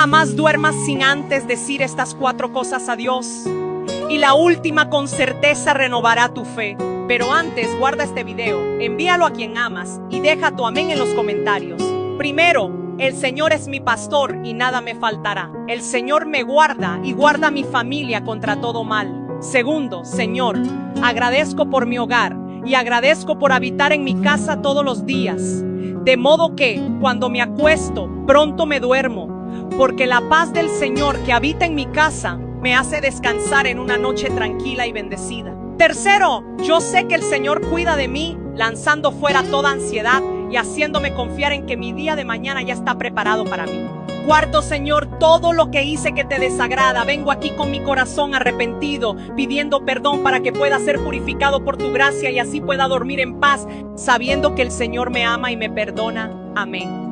Jamás duermas sin antes decir estas 4 cosas a Dios. Y la última con certeza renovará tu fe. Pero antes, guarda este video, envíalo a quien amas y deja tu amén en los comentarios. Primero, el Señor es mi pastor y nada me faltará. El Señor me guarda y guarda a mi familia contra todo mal. Segundo, Señor, agradezco por mi hogar y agradezco por habitar en mi casa todos los días. De modo que, cuando me acuesto, pronto me duermo, porque la paz del Señor que habita en mi casa me hace descansar en una noche tranquila y bendecida. Tercero, yo sé que el Señor cuida de mí, lanzando fuera toda ansiedad y haciéndome confiar en que mi día de mañana ya está preparado para mí. Cuarto, Señor, todo lo que hice que te desagrada, vengo aquí con mi corazón arrepentido, pidiendo perdón para que pueda ser purificado por tu gracia y así pueda dormir en paz, sabiendo que el Señor me ama y me perdona. Amén.